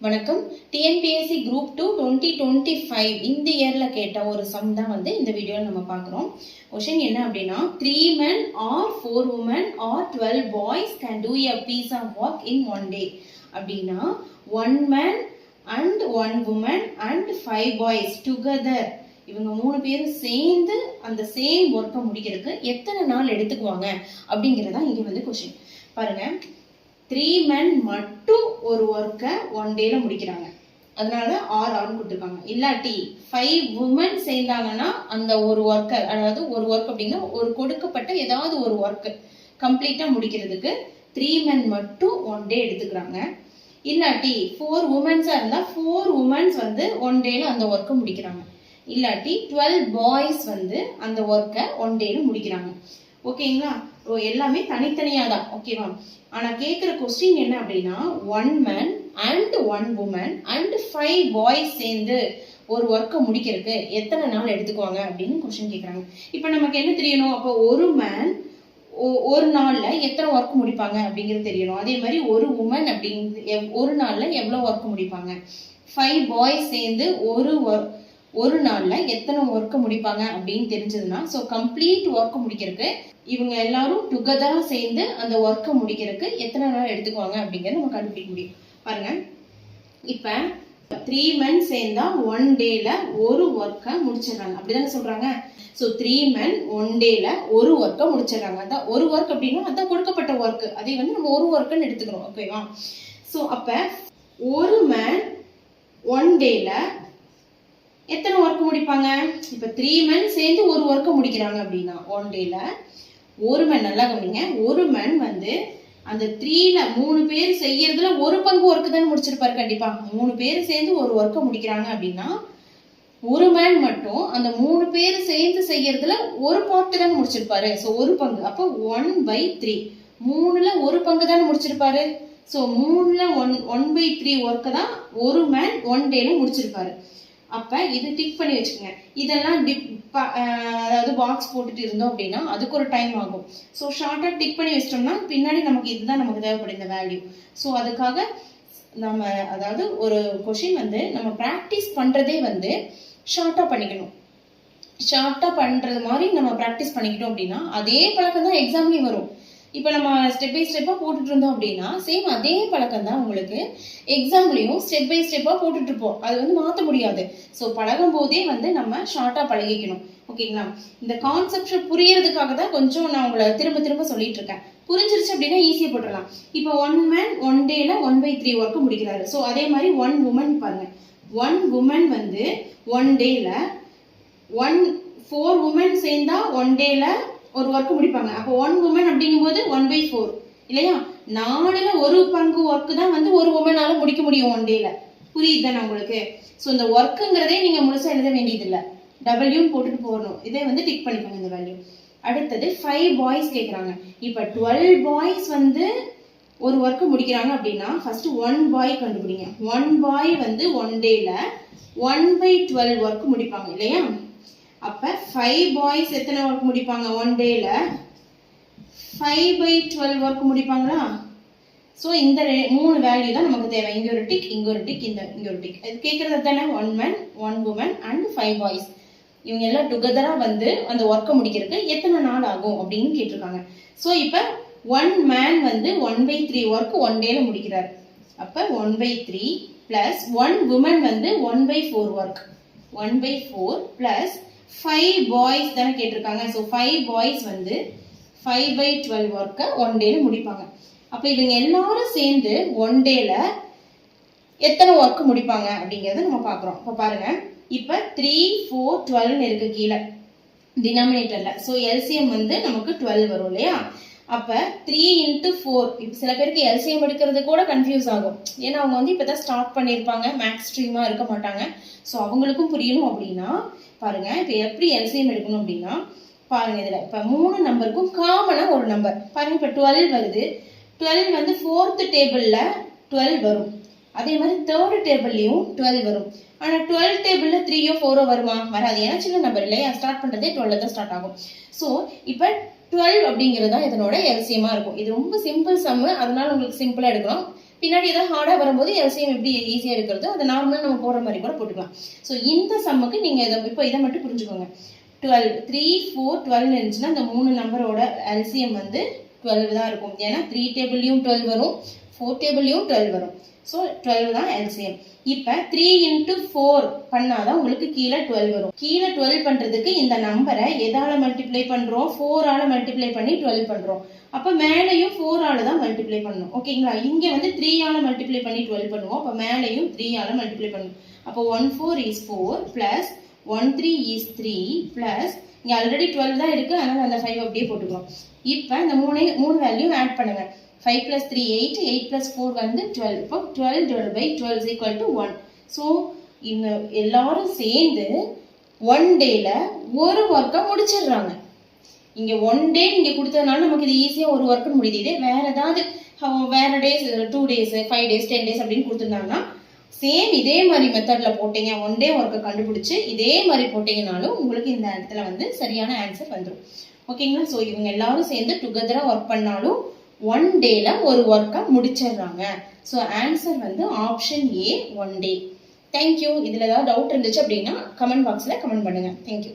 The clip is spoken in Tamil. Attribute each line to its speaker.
Speaker 1: வணக்கம். டிஎன்பிஎஸ்சி குரூப் 2 2025 இந்த இயர்ல கேட்ட ஒரு சம் தான் இந்த வீடியோல நம்ம பார்க்குறோம். கொஸ்டின் என்ன அப்படின்னா 3 men or 4 women or 12 boys can do a piece of work in one day. அப்படின்னா 1 man and 1 woman and 5 boys together இவங்க 3 பேரும் சேர்ந்து அந்த சேம் ஒர்க்கை முடிக்கிறதுக்கு எத்தனை நாள் எடுத்துக்குவாங்க அப்படிங்கிறதா இங்க கொஸ்டின். பாருங்க, 3 men மட்டும் ஒரு ஒர்க்கை 1 டேல முடிக்கிறாங்க, அதனால ஆர்னு கொடுத்துருக்காங்க. இல்லாட்டி 5 women சேர்ந்தாங்கன்னா அந்த ஒரு ஒர்க்கை, அதாவது ஒரு ஒர்க் அப்படின்னா ஒரு கொடுக்கப்பட்ட ஏதாவது ஒரு ஒர்க் கம்ப்ளீட்டா முடிக்கிறதுக்கு 3 men மட்டும் 1 டே எடுத்துக்கிறாங்க. இல்லாட்டி 4 womenஸா இருந்தா 4 women's 1 டேல அந்த ஒர்க்கை முடிக்கிறாங்க. இல்லாட்டி 12 boys அந்த ஒர்க்கை 1 டேல முடிக்கிறாங்க. ஓகேங்களா? எல்லாமே தனித்தனியா தான். ஓகேவா? ஆனா கேக்குற கொஸ்டின் என்ன அப்படின்னா 1 man and 1 woman and 5 boys சேர்ந்து ஒரு ஒர்க்கை முடிக்கிறதுக்கு எத்தனை நாள் எடுத்துக்குவாங்க அப்படின்னு கொஸ்டின் கேக்குறாங்க. இப்ப நமக்கு என்ன தெரியணும்? அப்போ ஒரு மேன் ஒரு நாள்ல எத்தனை ஒர்க் முடிப்பாங்க அப்படிங்கிறது தெரியணும். அதே மாதிரி ஒரு உமன் அப்படிங்கிறது ஒரு நாள்ல எவ்வளவு ஒர்க் முடிப்பாங்க. 5 பாய்ஸ் சேர்ந்து ஒரு நாள்ல எத்தனை ஒர்க் முடிப்பாங்க அப்படின்னு தெரிஞ்சதுன்னா, ஸோ கம்ப்ளீட் ஒர்க் முடிக்கிறதுக்கு இவங்க எல்லாரும் டுகெதரா சேர்ந்து அந்த ஒர்க்கை முடிக்கிறதுக்கு எத்தனை நாள் எடுத்துக்குவாங்க அப்படிங்கறத நம்ம கண்டுபிடிக்க முடியும். பாருங்க, இப்ப 3 men சேர்ந்தா 1 டேல ஒரு ஒர்க்கை முடிச்சிடறாங்க, அப்படிதானே சொல்றாங்க. ஸோ 3 men 1 டேல ஒரு ஒர்க்கை முடிச்சிடறாங்க. அதான் ஒரு ஒர்க் அப்படின்னா அதான் கொடுக்கப்பட்ட ஒர்க், அதை நம்ம ஒரு ஒர்க்குன்னு எடுத்துக்கிறோம். ஓகேவா? ஸோ அப்ப ஒரு மேன் 1 டேல எத்தனை ஒர்க் முடிப்பாங்க? இப்ப 3 men சேர்ந்து ஒரு ஒர்க்கை முடிக்கிறாங்க அப்படின்னா 1 டேல ஒரு மேன், நல்லா கவனிங்க, ஒரு மேன் அந்த 3ல 3 பேர் செய்யறதுல ஒரு பங்கு ஒர்க் தானே முடிச்சிருப்பாரு. கண்டிப்பா 3 பேர் சேர்ந்து ஒரு ஒர்க்கை முடிக்கிறாங்க அப்படின்னா ஒரு மேன் மட்டும் அந்த 3 பேர் சேர்ந்து செய்யறதுல ஒரு பார்ட் தானே முடிச்சிருப்பாரு. ஸோ ஒரு பங்கு, அப்போ 1/3, 3ல ஒரு பங்கு தானே முடிச்சிருப்பாரு. ஸோ 3ல 1/3 ஒர்க்கை தான் ஒரு மேன் 1 டேல முடிச்சிருப்பாரு. அப்ப இது டிக் பண்ணி வச்சுக்கோங்க. இதெல்லாம் அதாவது பாக்ஸ் போட்டுட்டு இருந்தோம் அப்படின்னா அதுக்கு ஒரு டைம் ஆகும். ஸோ ஷார்ட்டா டிக் பண்ணி வச்சிட்டோம்னா பின்னாடி நமக்கு இதுதான் நமக்கு தேவைப்படும் இந்த வேல்யூ. ஸோ அதுக்காக நம்ம அதாவது ஒரு கொஸ்டின் நம்ம பிராக்டிஸ் பண்றதே ஷார்ட்டா பண்ணிக்கணும். ஷார்ட்டா பண்றது மாதிரி நம்ம பிராக்டிஸ் பண்ணிக்கிட்டோம் அப்படின்னா அதே பழக்கம் தான் எக்ஸாம்லயும் வரும். இப்ப நம்ம ஸ்டெப் பை ஸ்டெப்பா போட்டுட்டு இருந்தோம் அப்படின்னா சேம் அதே பழக்கம் தான் உங்களுக்கு எக்ஸாம்லயும் ஸ்டெப் பை ஸ்டெப்பா போட்டுட்டு இருப்போம். அது மாத்த முடியாது. ஸோ பழகும் போதே நம்ம ஷார்ட்டா பழகிக்கணும். ஓகேங்களா? இந்த கான்செப்ட் புரியறதுக்காக தான் கொஞ்சம் நான் உங்களை திரும்ப திரும்ப சொல்லிட்டு இருக்கேன். புரிஞ்சிருச்சு அப்படின்னா ஈஸியா போட்டுடலாம். இப்போ 1 man 1 டேல 1/3 ஒர்க் முடிக்கிறாரு. ஸோ அதே மாதிரி 1 woman பாருங்க, 1 woman 1 டேல 4 women சேர்ந்தா 1 டேல ஒரு ஒர்க் முடிப்பாங்க. அப்போ 1 woman அப்படிங்கும் போது 1/4 இல்லையா? 4ல ஒரு பங்கு ஒர்க் தான் ஒரு womanனால முடிக்க முடியும் 1 டேல. புரியுது தானே உங்களுக்கு? ஸோ இந்த ஒர்க்குங்கிறதே நீங்க முழுசா எழுத வேண்டியது இல்லை, W போட்டுட்டு போகணும். இதை டிக் பண்ணிக்கோங்க இந்த வேல்யூ. அடுத்தது 5 பாய்ஸ் கேட்குறாங்க. இப்ப 12 பாய்ஸ் ஒரு ஒர்க் முடிக்கிறாங்க அப்படின்னா ஃபர்ஸ்ட் 1 பாய் கண்டுபிடிங்க. 1 பாய் 1 டேல 1/12 ஒர்க் முடிப்பாங்க இல்லையா? அப்ப 5 பாய்ஸ் எத்தனை ஒர்க் முடிப்பாங்க 1 டேல? 5/12 ஒர்க் முடிப்பாங்களா? சோ இந்த 3 வேல்யூ தான் நமக்கு தேவை. இங்க ஒரு டிக், இங்க ஒரு டிக், இங்க ஒரு டிக். இது கேக்குறது தானே 1 man 1 woman and 5 boys இவங்க எல்லாம் டுகெதரா அந்த ஒர்க்கை முடிக்கிறதுக்கு எத்தனை நாள் ஆகும் அப்படின்னு கேட்டிருக்காங்க. சோ இப்ப 1 man 1/3 ஒர்க் 1 டேல முடிக்கிறார். அப்ப 1/3 plus 1 woman 1/4 work 1/4 plus 5 boys தானே கேட்டிருக்காங்க. ஸோ 5 boys 5/12 ஒர்க்கை 1 டேல முடிப்பாங்க. அப்ப இவங்க எல்லாரும் சேர்ந்து 1 டேல எத்தனை ஒர்க் முடிப்பாங்க அப்படிங்கறத நம்ம பாக்குறோம். இப்ப பாருங்க, இப்ப 3 4 12 இருக்கு கீழே டினாமினேட்டர்ல. ஸோ எல்சிஎம் நமக்கு 12 வரும் இல்லையா? அப்ப 3 × 4, இப்ப சில பேருக்கு எல்சிஎம் எடுக்கிறது கூட கன்ஃபியூஸ் ஆகும். ஏன்னா அவங்க இப்பதான் ஸ்டார்ட் பண்ணிருப்பாங்க, மேக்ஸ் ஸ்ட்ரீமா இருக்க மாட்டாங்க. ஸோ அவங்களுக்கும் புரியணும் அப்படின்னா பாருங்க, இப்ப எப்படி எல்சிஎம் எடுக்கணும் அப்படின்னா பாருங்க, இதுல இப்ப 3 நம்பருக்கும் காமனா ஒரு நம்பர் பாருங்க. இப்ப 12 வருது. 12 4th டேபிள்ல 12 வரும். அதே மாதிரி 3rd டேபிள்லயும் 12 வரும். ஆனா 12 டேபிள்ல 3 4 வருமா? வராது. ஏன்னா சின்ன நம்பர் இல்லையா? ஸ்டார்ட் பண்றதே 12 தான் ஸ்டார்ட் ஆகும். சோ இப்ப 12 அப்படிங்கிறது தான் இதனோட எல்சிஎமா இருக்கும். இது ரொம்ப சிம்பிள் சம், அதனால உங்களுக்கு சிம்பிளா எடுக்கணும். பின்னாடி ஏதாவது ஹார்டா வரும்போது எல்சிஎம் எப்படி ஈஸியா இருக்கிறது அதை நார்மலா நம்ம போடுற மாதிரி கூட போட்டுக்கலாம். ஸோ இந்த சம்முக்கு நீங்க இப்போ இதை மட்டும் புரிஞ்சுக்கோங்க. 12 3 4 12 இருந்துச்சுன்னா இந்த 3 நம்பரோட எல்சிஎம் வந்து 12 தான் இருக்கும். ஏன்னா 3 டேபிள்லயும் 12 வரும், 4 டேபிள்லயும் 12 வரும். ஸோ 12 தான் எல்சிஎம். இப்ப 3 into 4 பண்ணாதான் உங்களுக்கு கீழே 12 வரும். கீழே 12 பண்றதுக்கு இந்த நம்பரை எதால மல்டிப்ளை பண்றோம்? 4 ஆல மல்டிப்ளை பண்ணி 12 பண்றோம். அப்ப மேலையும் 4 ஆல தான் மல்டிப்ளை பண்ணணும். ஓகேங்களா? இங்க வந்து 3 ஆல மல்டிப்ளை பண்ணி 12 பண்ணுவோம். அப்ப மேலையும் 3 ஆல மல்டிப்ளை பண்ணணும். அப்போ 1 4 is 4 plus 1 3 is 3 plus இங்க ஆல்ரெடி 12 தான் இருக்கு, அதனால அந்த 5 அப்படியே போட்டுக்கலாம். இப்ப இந்த மூணு வேல்யூ ஆட் பண்ணுங்க. 5 plus 3 8, 8 plus 4 வந்து 12. இப்போ 12 divided by 12 is equal to 1. So இந்த எல்லாரும் சேர்ந்து 1 டேல ஒரு ஒர்க்கை முடிச்சிடுறாங்க. இங்க 1 டே நீங்க கொடுத்ததுனால நமக்கு இது ஈஸியா ஒரு ஒர்க் முடியுது. இதே வேற ஏதாவது வேற டேஸ் 2 டேஸ் 5 டேஸ் 10 டேஸ் அப்படின்னு கொடுத்துருந்தாங்கன்னா சேம் இதே மாதிரி மெத்தட்ல போட்டீங்க 1 டே ஒர்க்கை கண்டுபிடிச்சு இதே மாதிரி போட்டீங்கனாலும் உங்களுக்கு இந்த இடத்துல வந்து சரியான ஆன்சர் வந்துடும். ஓகேங்களா? ஸோ இவங்க எல்லாரும் சேர்ந்து டுகெதரா ஒர்க் பண்ணாலும் 1 டேல ஒரு ஒர்க்கை முடிச்சிடுறாங்க. ஸோ ஆன்சர் வந்து ஆப்ஷன் ஏ 1 டே. தேங்க்யூ. இதுல ஏதாவது டவுட் இருந்துச்சு அப்படின்னா கமெண்ட் பாக்ஸ்ல கமெண்ட் பண்ணுங்க. தேங்க்யூ.